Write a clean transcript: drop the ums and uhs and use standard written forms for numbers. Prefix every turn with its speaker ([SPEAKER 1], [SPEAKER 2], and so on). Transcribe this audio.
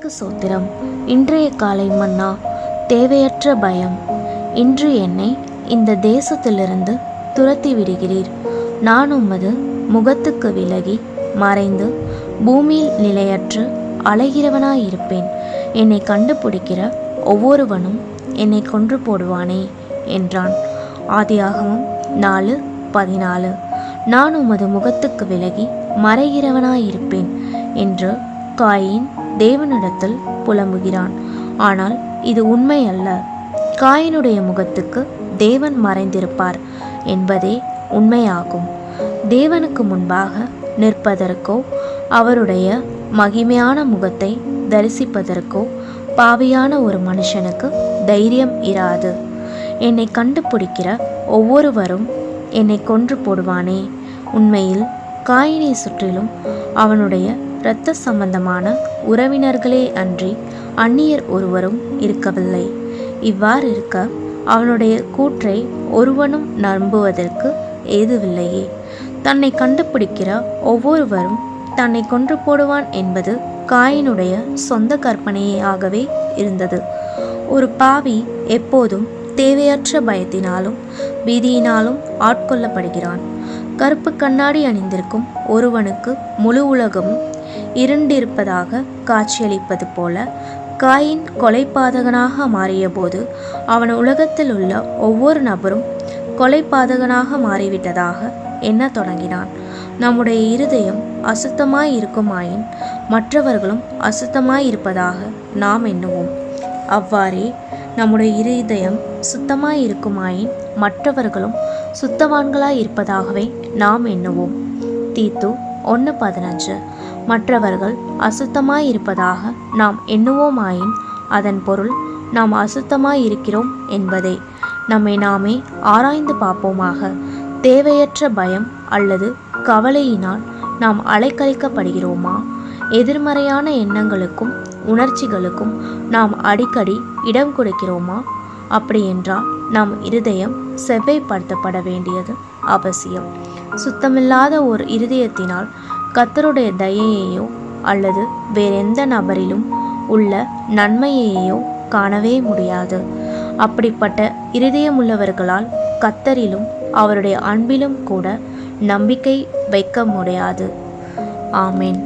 [SPEAKER 1] சோத்திரம். இன்றைய காலை மன்னா. தேவையற்ற பயம். இன்று என்னை இந்த தேசத்திலிருந்து துரத்தி விடுகிறீர். நான் உமது முகத்துக்கு விலகி மறைந்து பூமியில் நிலையற்று அலைகிறவனாயிருப்பேன். என்னை கண்டுபிடிக்கிற ஒவ்வொருவனும் என்னை கொன்று போடுவானே என்றான். ஆதியாகமம் 4:14. நான் உமது முகத்துக்கு விலகி மறைகிறவனாயிருப்பேன் என்று காயின் தேவனிடத்தில் புலம்புகிறான். ஆனால் இது உண்மை அல்ல. காயினுடைய முகத்துக்கு தேவன் மறைந்திருப்பார் என்பதே உண்மையாகும். தேவனுக்கு முன்பாக நிற்பதற்கோ அவருடைய மகிமையான முகத்தை தரிசிப்பதற்கோ பாவியான ஒரு மனுஷனுக்கு தைரியம் இராது. என்னை கண்டுபிடிக்கிற ஒவ்வொருவரும் என்னை கொன்று போடுவானே. உண்மையில் காயினை சுற்றிலும் அவனுடைய இரத்த சம்பந்தமான உறவினர்களே அன்றி அந்நியர் ஒருவரும் இருக்கவில்லை. இவ்வாறு இருக்க அவனுடைய கூற்றை ஒருவனும் நம்புவதற்கு ஏதுவில்லையே. தன்னை கண்டுபிடிக்கிற ஒவ்வொருவரும் தன்னை கொன்று போடுவான் என்பது காயினுடைய சொந்த கற்பனையாகவே இருந்தது. ஒரு பாவி எப்போதும் தேவையற்ற பயத்தினாலும் பீதியினாலும் ஆட்கொள்ளப்படுகிறான். கருப்பு கண்ணாடி அணிந்திருக்கும் ஒருவனுக்கு முழு உலகமும் இருண்டிருப்பதாக காட்சியளிப்பது போல காயின் கொலைபாதகனாக மாறிய போது அவன் உலகத்தில் உள்ள ஒவ்வொரு நபரும் கொலைபாதகனாக மாறிவிட்டதாக எண்ண தொடங்கினான். நம்முடைய இருதயம் அசுத்தமாய் இருக்குமாயின் மற்றவர்களும் அசுத்தமாய் இருப்பதாக நாம் எண்ணுவோம். அவ்வாறே நம்முடைய இருதயம் சுத்தமாய் இருக்குமாயின் மற்றவர்களும் சுத்தவான்களாய் இருப்பதாகவே நாம் எண்ணுவோம். தீத்து 1:15. மற்றவர்கள் அசுத்தமாய் இருப்பதாக நாம் எண்ணுவோமாயின் அதன் பொருள் நாம் அசுத்தமாய் இருக்கிறோம் என்பதே. நம்மை நாமே ஆராய்ந்து பார்ப்போமாக. தேவையற்ற பயம் அல்லது கவலையினால் நாம் அலைக்கழிக்கப்படுகிறோமா? எதிர்மறையான எண்ணங்களுக்கும் உணர்ச்சிகளுக்கும் நாம் அடிக்கடி இடம் கொடுக்கிறோமா? அப்படியென்றால் நம் இருதயம் செவ்வைப்படுத்தப்பட வேண்டியது அவசியம். சுத்தமில்லாத ஒரு இருதயத்தினால் கர்த்தருடைய தயையையோ அல்லது வேறெந்த நபரிலும் உள்ள நன்மையையோ காணவே முடியாது. அப்படிப்பட்ட இருதயமுள்ளவர்களால் கர்த்தரிலும் அவருடைய அன்பிலும் கூட நம்பிக்கை வைக்க முடியாது. ஆமென்.